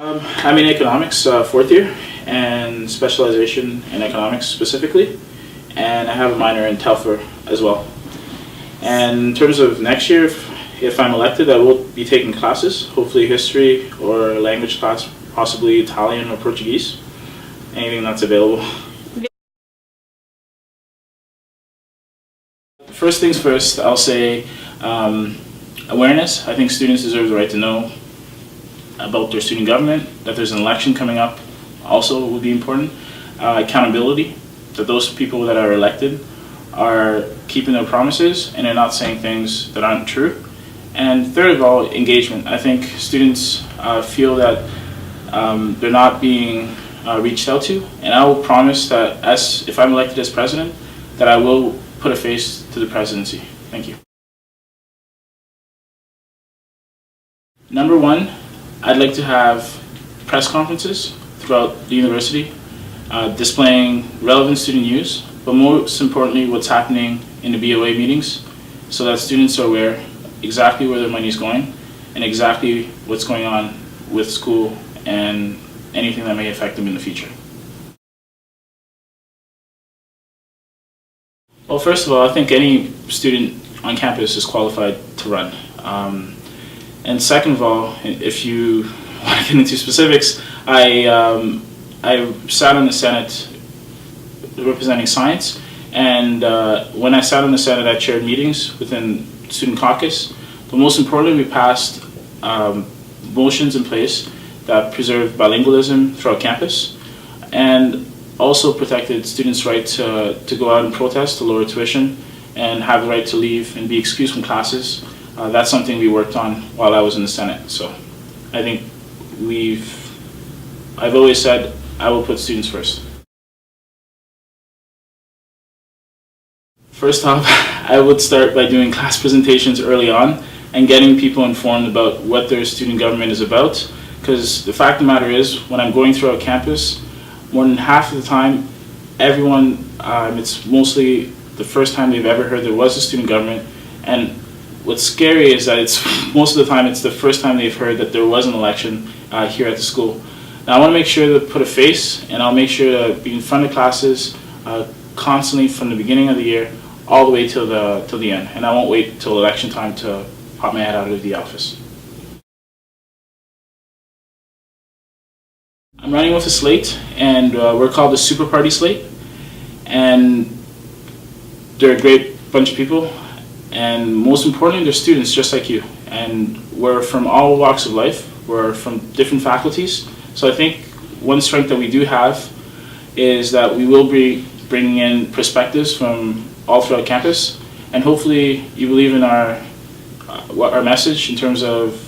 I'm in economics, fourth year, and specialization in economics specifically, and I have a minor in TELFR as well. And in terms of next year, if I'm elected, I will be taking classes, hopefully history or a language class, possibly Italian or Portuguese, anything that's available. First things first, I'll say awareness. I think students deserve the right to know about their student government, that there's an election coming up also would be important. Accountability, that those people that are elected are keeping their promises and they're not saying things that aren't true. And third of all, engagement. I think students feel that they're not being reached out to, and I will promise that if I'm elected as president, that I will put a face to the presidency. Thank you. Number one, I'd like to have press conferences throughout the university displaying relevant student news, but most importantly what's happening in the BOA meetings, so that students are aware exactly where their money is going and exactly what's going on with school and anything that may affect them in the future. Well, first of all, I think any student on campus is qualified to run. And second of all, if you want to get into specifics, I sat on the Senate representing science, and when I sat on the Senate, I chaired meetings within student caucus. But most importantly, we passed motions in place that preserved bilingualism throughout campus, and also protected students' right to go out and protest, to lower tuition, and have the right to leave and be excused from classes. That's something we worked on while I was in the Senate. So I think I've always said I will put students first. First off, I would start by doing class presentations early on and getting people informed about what their student government is about. Because the fact of the matter is, when I'm going throughout campus, more than half of the time, everyone, it's mostly the first time they've ever heard there was a student government. And what's scary is that most of the time it's the first time they've heard that there was an election here at the school. Now I want to make sure to put a face, and I'll make sure to be in front of classes constantly from the beginning of the year all the way till the end. And I won't wait till election time to pop my head out of the office. I'm running with a slate, and we're called the Super Party Slate, and they're a great bunch of people, and most importantly, they're students just like you, and we're from all walks of life, we're from different faculties, so I think one strength that we do have is that we will be bringing in perspectives from all throughout campus, and hopefully you believe in our message in terms of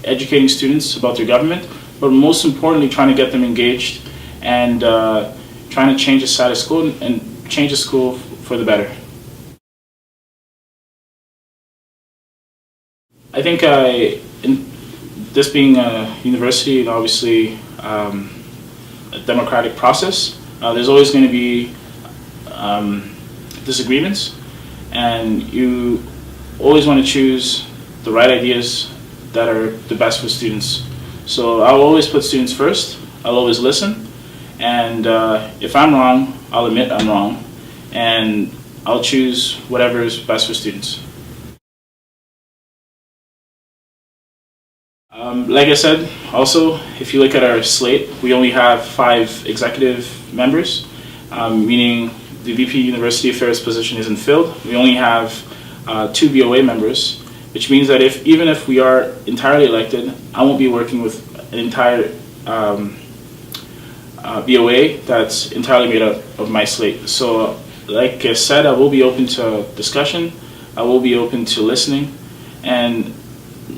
educating students about their government, but most importantly trying to get them engaged and trying to change the status quo and change the school for the better. I think in this being a university and obviously a democratic process, there's always going to be disagreements, and you always want to choose the right ideas that are the best for students. So I'll always put students first, I'll always listen, and if I'm wrong, I'll admit I'm wrong, and I'll choose whatever is best for students. Like I said, also, if you look at our slate, we only have 5 executive members, meaning the VP University Affairs position isn't filled. We only have 2 BOA members, which means that even if we are entirely elected, I won't be working with an entire BOA that's entirely made up of my slate. So, like I said, I will be open to discussion, I will be open to listening, and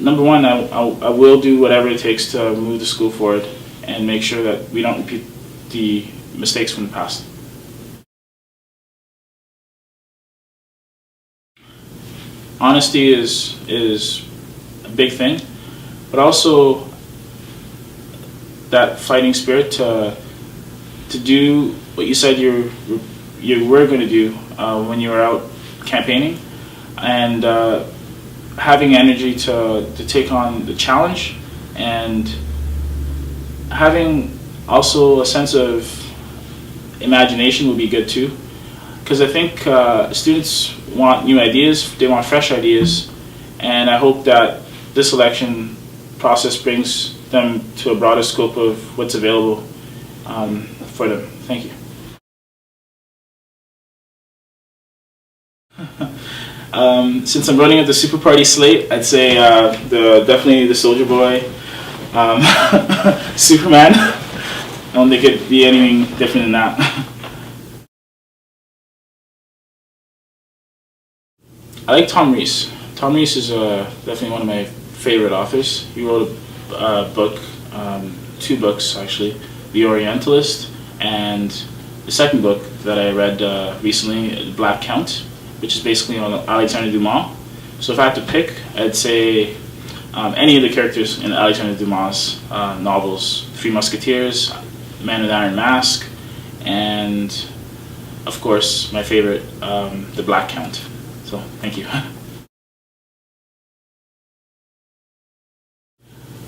number one, I will do whatever it takes to move the school forward and make sure that we don't repeat the mistakes from the past. Honesty is a big thing, but also that fighting spirit to do what you said you were going to do when you were out campaigning, and having energy to take on the challenge and having also a sense of imagination would be good too, because I think students want new ideas, they want fresh ideas, and I hope that this selection process brings them to a broader scope of what's available for them. Thank you. Since I'm running at the Super Party slate, I'd say definitely the Soldier Boy, Superman. I don't think it could be anything different than that. I like Tom Rees. Tom Rees is definitely one of my favorite authors. He wrote a book, 2 books actually, The Orientalist, and the second book that I read recently, Black Count, which is basically on Alexander Dumas. So if I had to pick, I'd say any of the characters in Alexander Dumas' novels, Three Musketeers, Man with Iron Mask, and of course my favorite, The Black Count. So thank you.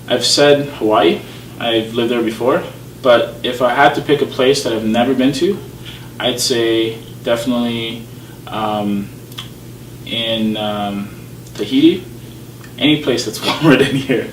I've said Hawaii. I've lived there before, but if I had to pick a place that I've never been to, I'd say definitely in Tahiti. Any place that's warmer than here.